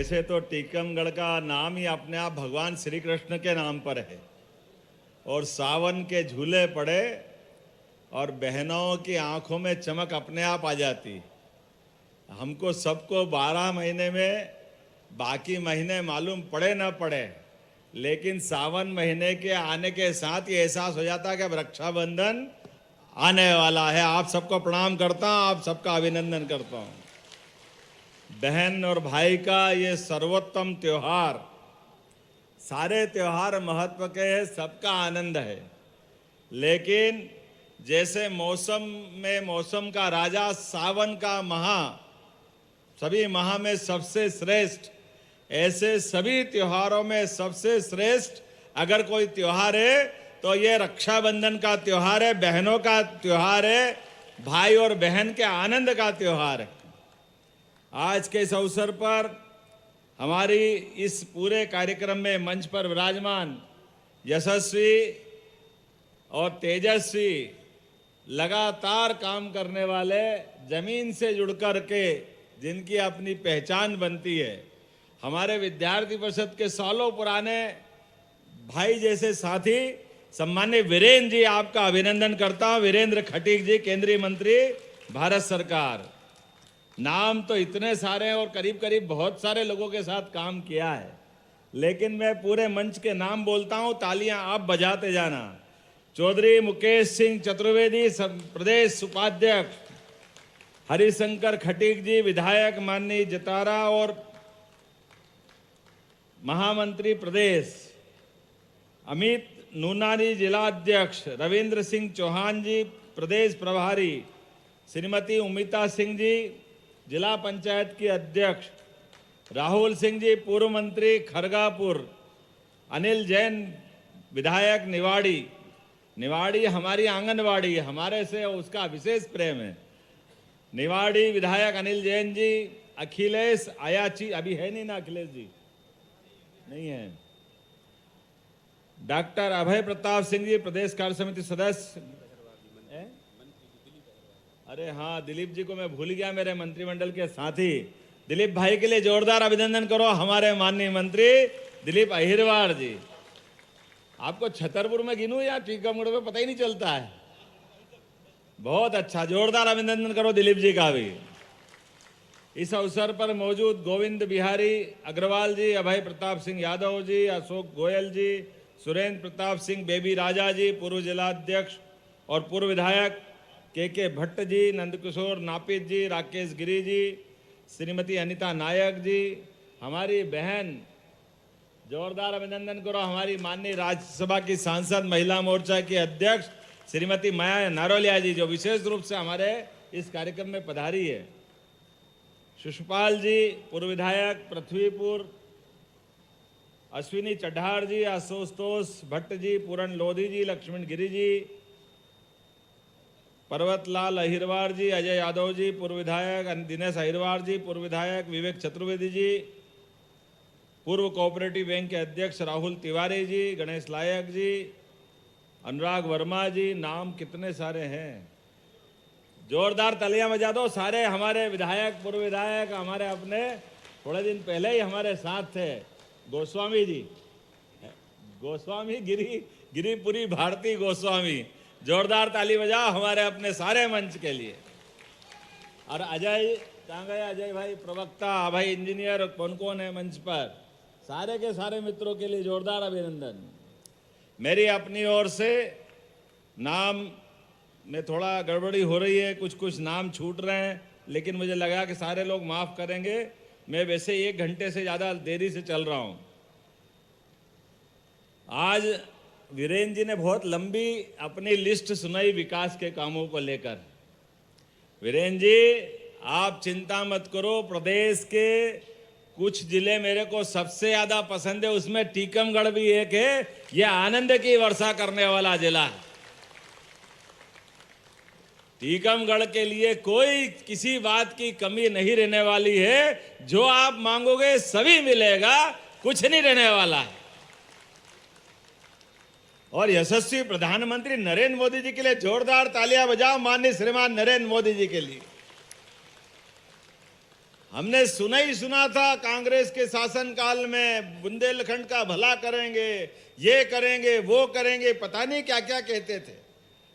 वैसे तो टीकमगढ़ का नाम ही अपने आप भगवान श्री कृष्ण के नाम पर है और सावन के झूले पड़े और बहनों की आंखों में चमक अपने आप आ जाती। हमको सबको 12 महीने में बाकी महीने मालूम पड़े न पड़े, लेकिन सावन महीने के आने के साथ ये एहसास हो जाता है कि अब रक्षाबंधन आने वाला है। आप सबको प्रणाम करता हूँ, आप सबका अभिनंदन करता हूँ। बहन और भाई का ये सर्वोत्तम त्योहार, सारे त्योहार महत्व के हैं, सबका आनंद है, लेकिन जैसे मौसम में मौसम का राजा सावन का सभी माह में सबसे श्रेष्ठ, ऐसे सभी त्योहारों में सबसे श्रेष्ठ अगर कोई त्योहार है तो ये रक्षाबंधन का त्योहार है, बहनों का त्योहार है, भाई और बहन के आनंद का त्योहार है। आज के इस अवसर पर हमारी इस पूरे कार्यक्रम में मंच पर विराजमान यशस्वी और तेजस्वी लगातार काम करने वाले, जमीन से जुड़कर के जिनकी अपनी पहचान बनती है, हमारे विद्यार्थी परिषद के सालों पुराने भाई जैसे साथी सम्मान्य वीरेंद्र जी, आपका अभिनंदन करता हूं। वीरेंद्र खटीक जी, केंद्रीय मंत्री भारत सरकार। नाम तो इतने सारे हैं और करीब करीब बहुत सारे लोगों के साथ काम किया है, लेकिन मैं पूरे मंच के नाम बोलता हूं, तालियां आप बजाते जाना। चौधरी मुकेश सिंह चतुर्वेदी प्रदेश उपाध्यक्ष, हरिशंकर खटीक जी विधायक माननीय जतारा और महामंत्री प्रदेश, अमित नूनानी जिलाध्यक्ष, रविंद्र सिंह चौहान जी प्रदेश प्रभारी, श्रीमती उमिता सिंह जी जिला पंचायत की अध्यक्ष, राहुल सिंह जी पूर्व मंत्री खरगापुर, अनिल जैन विधायक निवाड़ी हमारी आंगनवाड़ी, हमारे से उसका विशेष प्रेम है। निवाड़ी विधायक अनिल जैन जी, अखिलेश आयाची, अभी है नहीं ना अखिलेश जी, नहीं है। डॉक्टर अभय प्रताप सिंह जी प्रदेश कार्य समिति सदस्य, अरे हाँ दिलीप जी को मैं भूल गया, मेरे मंत्रिमंडल के साथी। दिलीप भाई के लिए जोरदार अभिनंदन करो, हमारे माननीय मंत्री दिलीप अहिरवार जी। आपको छतरपुर में गिनूं या टीकमगढ़ में पता ही नहीं चलता है। बहुत अच्छा, जोरदार अभिनंदन करो दिलीप जी का भी। इस अवसर पर मौजूद गोविंद बिहारी अग्रवाल जी, अभय प्रताप सिंह यादव जी, अशोक गोयल जी, सुरेंद्र प्रताप सिंह बेबी राजा जी पूर्व जिलाध्यक्ष और पूर्व विधायक, के भट्ट जी, नंदकिशोर नापित जी, राकेश गिरी जी, श्रीमती अनिता नायक जी, हमारी बहन, जोरदार अभिनंदन करो, हमारी माननीय राज्यसभा की सांसद महिला मोर्चा की अध्यक्ष श्रीमती माया नारोलिया जी, जो विशेष रूप से हमारे इस कार्यक्रम में पधारी है। शिशुपाल जी पूर्व विधायक पृथ्वीपुर, अश्विनी चड्ढार जी, आशुतोष भट्ट जी, पूरन लोधी जी, लक्ष्मण गिरी जी, पर्वतलाल अहिरवार जी, अजय यादव जी पूर्व विधायक, दिनेश अहिरवार जी पूर्व विधायक, विवेक चतुर्वेदी जी पूर्व कोऑपरेटिव बैंक के अध्यक्ष, राहुल तिवारी जी, गणेश लायक जी, अनुराग वर्मा जी, नाम कितने सारे हैं। जोरदार तालियां बजा दो सारे हमारे विधायक, पूर्व विधायक, हमारे अपने थोड़े दिन पहले ही हमारे साथ थे गोस्वामी जी, गोस्वामी गिरिपुरी भारती गोस्वामी, जोरदार ताली बजाओ हमारे अपने सारे मंच के लिए। और अजय कहाँ गए, अजय भाई प्रवक्ता, भाई इंजीनियर, कौन कौन है मंच पर, सारे के सारे मित्रों के लिए जोरदार अभिनंदन। मेरी अपनी ओर से नाम में थोड़ा गड़बड़ी हो रही है, कुछ नाम छूट रहे हैं, लेकिन मुझे लगा कि सारे लोग माफ करेंगे। मैं वैसे 1 घंटे से ज़्यादा देरी से चल रहा हूँ। आज वीरेंद्र जी ने बहुत लंबी अपनी लिस्ट सुनाई विकास के कामों को लेकर। वीरेंद्र जी आप चिंता मत करो, प्रदेश के कुछ जिले मेरे को सबसे ज़्यादा पसंद है, उसमें टीकमगढ़ भी एक है। यह आनंद की वर्षा करने वाला जिला है। टीकमगढ़ के लिए कोई किसी बात की कमी नहीं रहने वाली है। जो आप मांगोगे सभी मिलेगा, कुछ नहीं रहने वाला है। और यशस्वी प्रधानमंत्री नरेंद्र मोदी जी के लिए जोरदार तालियां बजाओ, माननीय श्रीमान नरेंद्र मोदी जी के लिए। हमने सुना ही सुना था कांग्रेस के शासनकाल में बुंदेलखंड का भला करेंगे, ये करेंगे, वो करेंगे, पता नहीं क्या क्या कहते थे,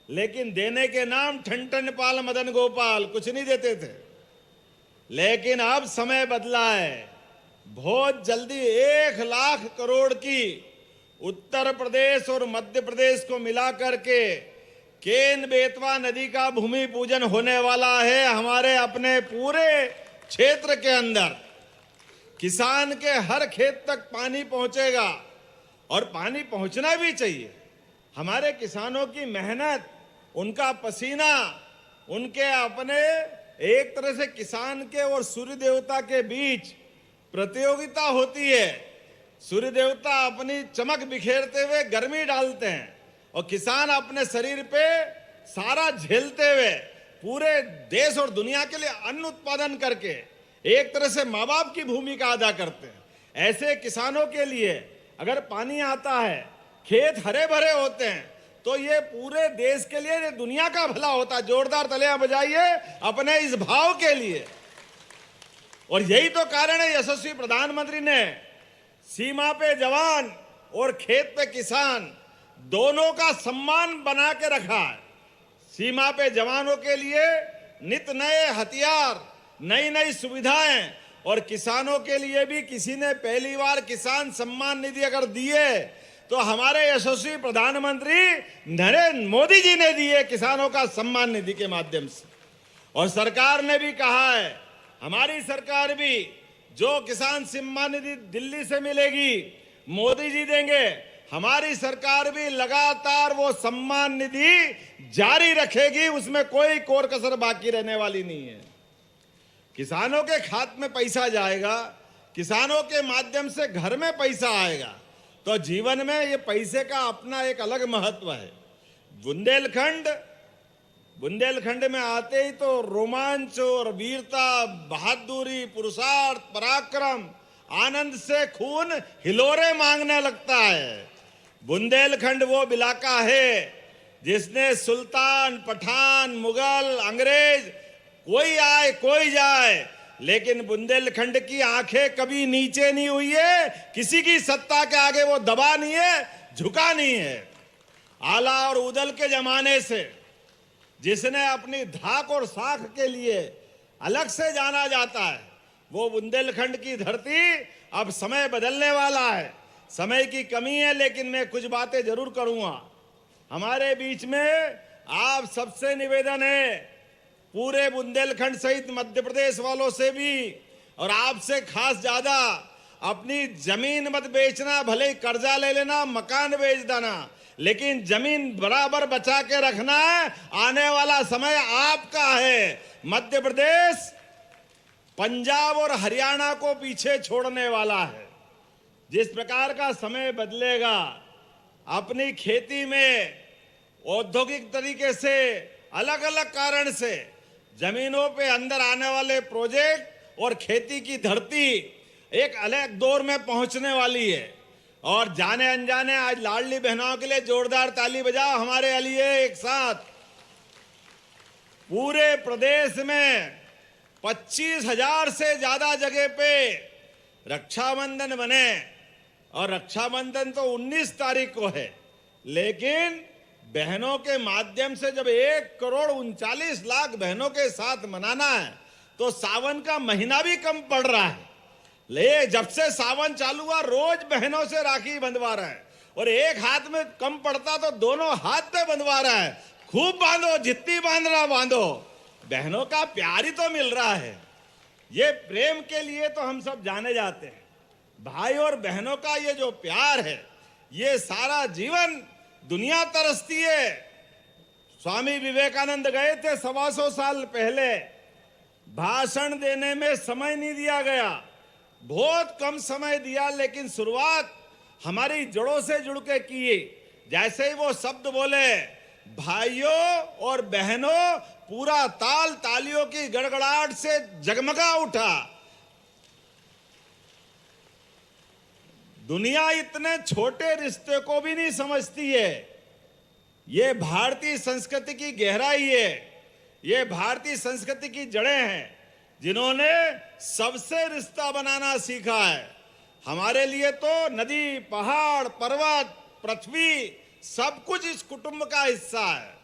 लेकिन देने के नाम ठन पाल मदन गोपाल, कुछ नहीं देते थे। लेकिन अब समय बदला है। बहुत जल्दी 1,00,000 करोड़ की उत्तर प्रदेश और मध्य प्रदेश को मिलाकर के केन बेतवा नदी का भूमि पूजन होने वाला है। हमारे अपने पूरे क्षेत्र के अंदर किसान के हर खेत तक पानी पहुंचेगा और पानी पहुंचना भी चाहिए। हमारे किसानों की मेहनत, उनका पसीना, उनके अपने, एक तरह से किसान के और सूर्य देवता के बीच प्रतियोगिता होती है। सूर्य देवता अपनी चमक बिखेरते हुए गर्मी डालते हैं और किसान अपने शरीर पे सारा झेलते हुए पूरे देश और दुनिया के लिए अन्न उत्पादन करके एक तरह से माँ बाप की भूमिका अदा करते हैं। ऐसे किसानों के लिए अगर पानी आता है, खेत हरे भरे होते हैं, तो ये पूरे देश के लिए, ये दुनिया का भला होता है। जोरदार तालियां बजाइए अपने इस भाव के लिए। और यही तो कारण है यशस्वी प्रधानमंत्री ने सीमा पे जवान और खेत पे किसान दोनों का सम्मान बना के रखा है। सीमा पे जवानों के लिए नित नए हथियार, नई नई सुविधाएं, और किसानों के लिए भी किसी ने पहली बार किसान सम्मान निधि अगर दिए तो हमारे यशस्वी प्रधानमंत्री नरेंद्र मोदी जी ने दिए किसानों का सम्मान निधि के माध्यम से। और सरकार ने भी कहा है, हमारी सरकार भी, जो किसान सम्मान निधि दिल्ली से मिलेगी मोदी जी देंगे, हमारी सरकार भी लगातार वो सम्मान निधि जारी रखेगी। उसमें कोई कोर कसर बाकी रहने वाली नहीं है। किसानों के खाते में पैसा जाएगा, किसानों के माध्यम से घर में पैसा आएगा, तो जीवन में ये पैसे का अपना एक अलग महत्व है। बुंदेलखंड में आते ही तो रोमांच और वीरता, बहादुरी, पुरुषार्थ, पराक्रम, आनंद से खून हिलोरे मांगने लगता है। बुंदेलखंड वो इलाका है जिसने सुल्तान, पठान, मुगल, अंग्रेज, कोई आए कोई जाए, लेकिन बुंदेलखंड की आंखें कभी नीचे नहीं हुई है। किसी की सत्ता के आगे वो दबा नहीं है, झुका नहीं है। आला और उदल के जमाने से जिसने अपनी धाक और साख के लिए अलग से जाना जाता है, वो बुंदेलखंड की धरती। अब समय बदलने वाला है, समय की कमी है, लेकिन मैं कुछ बातें जरूर करूंगा। हमारे बीच में आप सबसे निवेदन है, पूरे बुंदेलखंड सहित मध्य प्रदेश वालों से भी, और आपसे खास ज्यादा, अपनी जमीन मत बेचना। भले ही कर्जा ले लेना, मकान बेच देना, लेकिन जमीन बराबर बचा के रखना है। आने वाला समय आपका है। मध्य प्रदेश पंजाब और हरियाणा को पीछे छोड़ने वाला है। जिस प्रकार का समय बदलेगा, अपनी खेती में औद्योगिक तरीके से, अलग अलग कारण से जमीनों पे अंदर आने वाले प्रोजेक्ट और खेती की धरती एक अलग दौर में पहुंचने वाली है। और जाने अनजाने आज लाडली बहनों के लिए जोरदार ताली बजाओ हमारे लिए एक साथ। पूरे प्रदेश में 25,000 से ज्यादा जगह पे रक्षाबंधन बने, और रक्षाबंधन तो 19 तारीख को है, लेकिन बहनों के माध्यम से जब 1,39,00,000 बहनों के साथ मनाना है, तो सावन का महीना भी कम पड़ रहा है। ले जब से सावन चालू हुआ, रोज बहनों से राखी बंधवा रहा है, और एक हाथ में कम पड़ता तो दोनों हाथ में बंधवा रहा है। खूब बांधो, जितनी बांधना बांधो, बहनों का प्यार ही तो मिल रहा है। ये प्रेम के लिए तो हम सब जाने जाते हैं। भाई और बहनों का ये जो प्यार है, ये सारा जीवन दुनिया तरसती है। स्वामी विवेकानंद गए थे 125 साल पहले, भाषण देने में समय नहीं दिया गया, बहुत कम समय दिया, लेकिन शुरुआत हमारी जड़ों से जुड़ के की। जैसे ही वो शब्द बोले, भाइयों और बहनों, पूरा ताल तालियों की गड़गड़ाहट से जगमगा उठा। दुनिया इतने छोटे रिश्ते को भी नहीं समझती है। ये भारतीय संस्कृति की गहराई है, ये भारतीय संस्कृति की जड़ें हैं। जिन्होंने सबसे रिश्ता बनाना सीखा है। हमारे लिए तो नदी, पहाड़, पर्वत, पृथ्वी सब कुछ इस कुटुंब का हिस्सा है।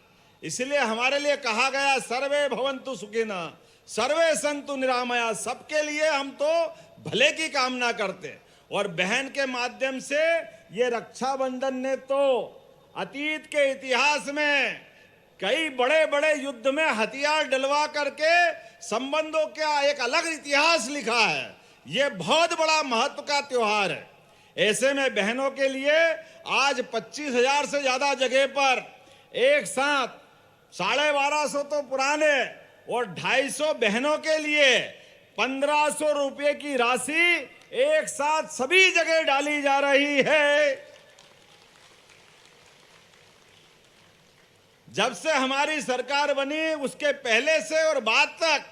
इसलिए हमारे लिए कहा गया सर्वे भवन्तु सुखिनः, सर्वे सन्तु निरामया। सबके लिए हम तो भले की कामना करते हैं। और बहन के माध्यम से ये रक्षाबंधन ने तो अतीत के इतिहास में कई बड़े बड़े युद्ध में हथियार डलवा करके संबंधों का एक अलग इतिहास लिखा है। ये बहुत बड़ा महत्व का त्योहार है। ऐसे में बहनों के लिए आज 25,000 से ज्यादा जगह पर एक साथ 1250 तो पुराने और 250 बहनों के लिए 1500 रुपये की राशि एक साथ सभी जगह डाली जा रही है। जब से हमारी सरकार बनी उसके पहले से और बाद तक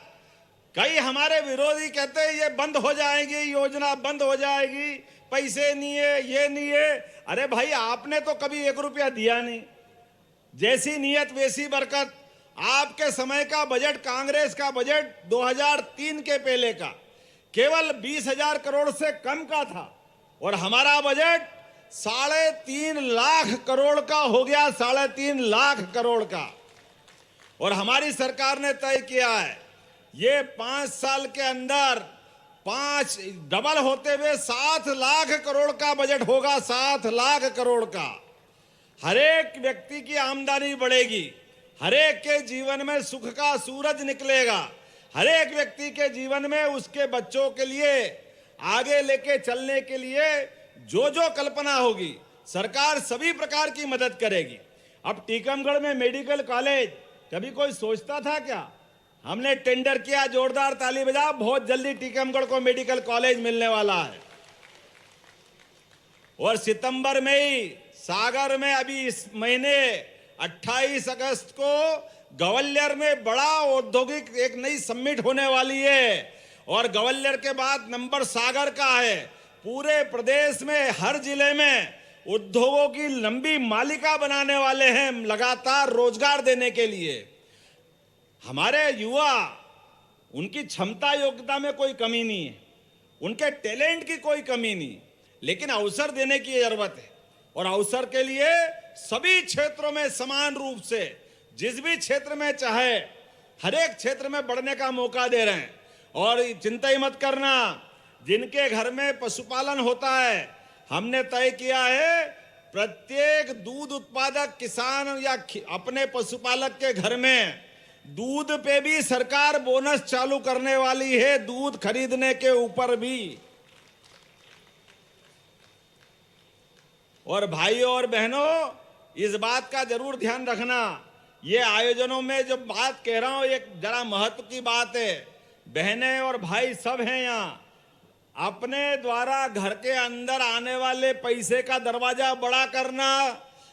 कई हमारे विरोधी कहते हैं ये बंद हो जाएगी, योजना बंद हो जाएगी, पैसे नहीं है, ये नहीं है। अरे भाई, आपने तो कभी 1 रुपया दिया नहीं। जैसी नीयत वैसी बरकत। आपके समय का बजट, कांग्रेस का बजट 2003 के पहले का केवल 20,000 करोड़ से कम का था और हमारा बजट 3.5 लाख करोड़ का हो गया, 3.5 लाख करोड़ का। और हमारी सरकार ने तय किया है ये 5 साल के अंदर 5 डबल होते हुए 7 लाख करोड़ का बजट होगा, 7 लाख करोड़ का। हर एक व्यक्ति की आमदनी बढ़ेगी, हर एक के जीवन में सुख का सूरज निकलेगा, हर एक व्यक्ति के जीवन में उसके बच्चों के लिए आगे लेके चलने के लिए जो जो कल्पना होगी सरकार सभी प्रकार की मदद करेगी। अब टीकमगढ़ में मेडिकल कॉलेज कभी कोई सोचता था क्या? हमने टेंडर किया, जोरदार ताली बजा, बहुत जल्दी टीकमगढ़ को मेडिकल कॉलेज मिलने वाला है। और सितंबर में ही सागर में अभी इस महीने 28 अगस्त को ग्वालियर में बड़ा औद्योगिक एक नई समिट होने वाली है। और ग्वालियर के बाद नंबर सागर का है। पूरे प्रदेश में हर जिले में उद्योगों की लंबी मालिका बनाने वाले हैं, लगातार रोजगार देने के लिए। हमारे युवा, उनकी क्षमता योग्यता में कोई कमी नहीं है, उनके टैलेंट की कोई कमी नहीं, लेकिन अवसर देने की जरूरत है। और अवसर के लिए सभी क्षेत्रों में समान रूप से जिस भी क्षेत्र में चाहे हर एक क्षेत्र में बढ़ने का मौका दे रहे हैं। और चिंता ही मत करना, जिनके घर में पशुपालन होता है, हमने तय किया है प्रत्येक दूध उत्पादक किसान या अपने पशुपालक के घर में दूध पे भी सरकार बोनस चालू करने वाली है, दूध खरीदने के ऊपर भी। और भाइयों और बहनों, इस बात का जरूर ध्यान रखना, ये आयोजनों में जो बात कह रहा हूं एक जरा महत्व की बात है। बहनें और भाई सब हैं यहाँ। अपने द्वारा घर के अंदर आने वाले पैसे का दरवाजा बड़ा करना,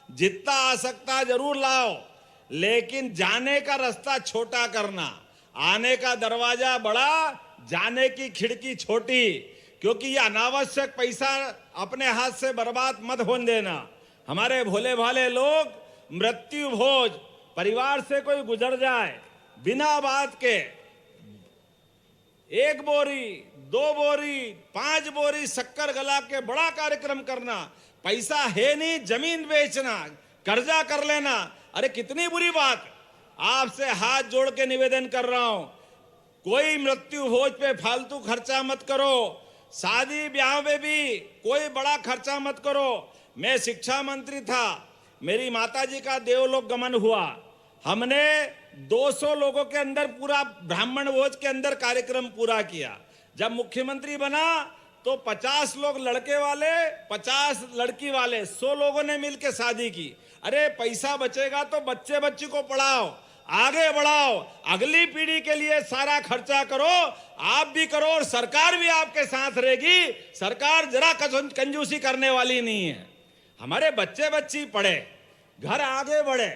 जितना आ सकता जरूर लाओ, लेकिन जाने का रास्ता छोटा करना। आने का दरवाजा बड़ा, जाने की खिड़की छोटी। क्योंकि ये अनावश्यक पैसा अपने हाथ से बर्बाद मत होने देना। हमारे भोले भाले लोग मृत्यु भोज, परिवार से कोई गुजर जाए, बिना बात के 1 बोरी, 2 बोरी, 5 बोरी शक्कर गला के बड़ा कार्यक्रम करना। पैसा है नहीं, जमीन बेचना, कर्जा कर लेना। अरे कितनी बुरी बात। आपसे हाथ जोड़ के निवेदन कर रहा हूं, कोई मृत्यु भोज पे फालतू खर्चा मत करो। शादी ब्याह में भी कोई बड़ा खर्चा मत करो। मैं शिक्षा मंत्री था, मेरी माताजी का देवलोक गमन हुआ, हमने 200 लोगों के अंदर पूरा ब्राह्मण भोज के अंदर कार्यक्रम पूरा किया। जब मुख्यमंत्री बना तो 50 लोग लड़के वाले, 50 लड़की वाले, 100 लोगों ने मिलकर शादी की। अरे पैसा बचेगा तो बच्चे बच्ची को पढ़ाओ, आगे बढ़ाओ, अगली पीढ़ी के लिए सारा खर्चा करो, आप भी करो और सरकार भी आपके साथ रहेगी। सरकार जरा कंजूसी करने वाली नहीं है। हमारे बच्चे बच्ची पढ़े, घर आगे बढ़े,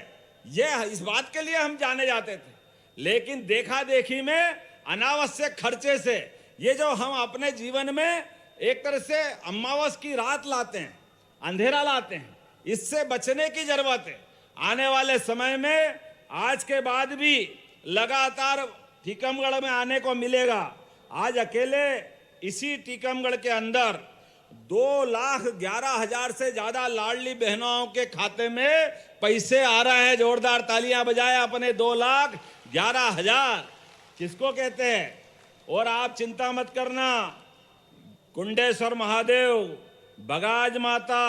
ये इस बात के लिए हम जाने जाते थे। लेकिन देखा देखी में अनावश्यक खर्चे से ये जो हम अपने जीवन में एक तरह से अमावस की रात लाते हैं, अंधेरा लाते हैं, इससे बचने की जरूरत है। आने वाले समय में आज के बाद भी लगातार टीकमगढ़ में आने को मिलेगा। आज अकेले इसी टीकमगढ़ के अंदर 2,11,000 से ज्यादा लाडली बहनों के खाते में पैसे आ रहे हैं। जोरदार तालियां बजाएं अपने 2,11,000 किसको कहते हैं। और आप चिंता मत करना, कुंडेश्वर महादेव, बगाज माता,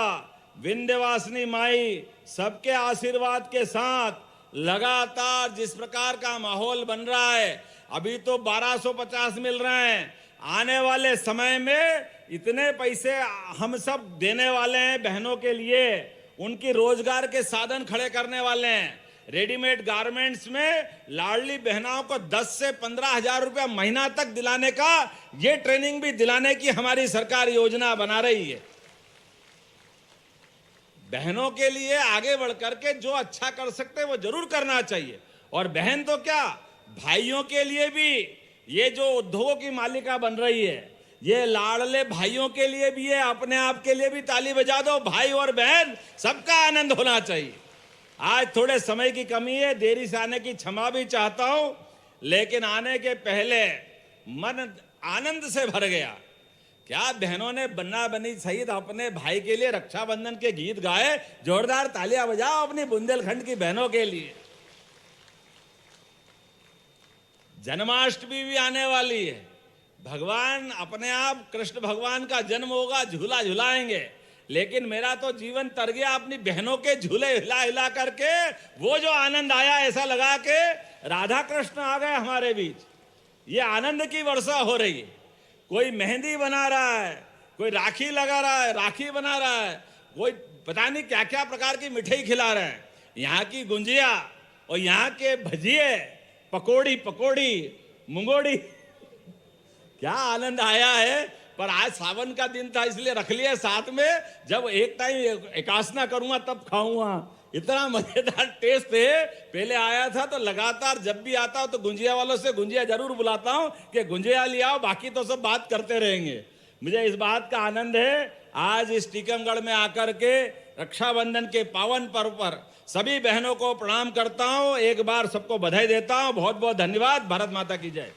विंध्यवासिनी माई सबके आशीर्वाद के साथ लगातार जिस प्रकार का माहौल बन रहा है, अभी तो 1250 मिल रहे हैं, आने वाले समय में इतने पैसे हम सब देने वाले हैं बहनों के लिए, उनकी रोजगार के साधन खड़े करने वाले हैं। रेडीमेड गारमेंट्स में लाडली बहनों को 10 से 15,000 रुपया महीना तक दिलाने का, ये ट्रेनिंग भी दिलाने की हमारी सरकार योजना बना रही है। बहनों के लिए आगे बढ़ करके जो अच्छा कर सकते हैं वो जरूर करना चाहिए। और बहन तो क्या, भाइयों के लिए भी ये जो उद्योगों की मालिका बन रही है, ये लाडले भाइयों के लिए भी है। अपने आप के लिए भी ताली बजा दो। भाई और बहन सबका आनंद होना चाहिए। आज थोड़े समय की कमी है, देरी से आने की क्षमा भी चाहता हूं, लेकिन आने के पहले मन आनंद से भर गया। क्या बहनों ने बन्ना बनी सहित अपने भाई के लिए रक्षाबंधन के गीत गाए। जोरदार तालियां बजाओ अपनी बुंदेलखंड की बहनों के लिए। जन्माष्टमी भी आने वाली है। भगवान अपने आप, कृष्ण भगवान का जन्म होगा, झूला झुलाएंगे। लेकिन मेरा तो जीवन तर गया अपनी बहनों के झूले हिला हिला करके। वो जो आनंद आया, ऐसा लगा के राधा कृष्ण आ गए हमारे बीच। ये आनंद की वर्षा हो रही है। कोई मेहंदी बना रहा है, कोई राखी लगा रहा है, राखी बना रहा है, कोई पता नहीं क्या क्या प्रकार की मिठाई खिला रहे हैं। यहाँ की गुंजिया और यहाँ के भजिए, पकोड़ी, मुंगोड़ी, क्या आनंद आया है। पर आज सावन का दिन था इसलिए रख लिया साथ में। जब एक टाइम एकासना करूंगा तब खाऊंगा। इतना मजेदार टेस्ट है। पहले आया था तो लगातार जब भी आता हूं तो गुंजिया वालों से गुंजिया जरूर बुलाता हूं कि गुंजिया ले आओ, बाकी तो सब बात करते रहेंगे। मुझे इस बात का आनंद है आज इस टीकमगढ़ में आकर के रक्षाबंधन के पावन पर्व पर सभी बहनों को प्रणाम करता हूं। एक बार सबको बधाई देता हूं। बहुत बहुत धन्यवाद। भारत माता की जय।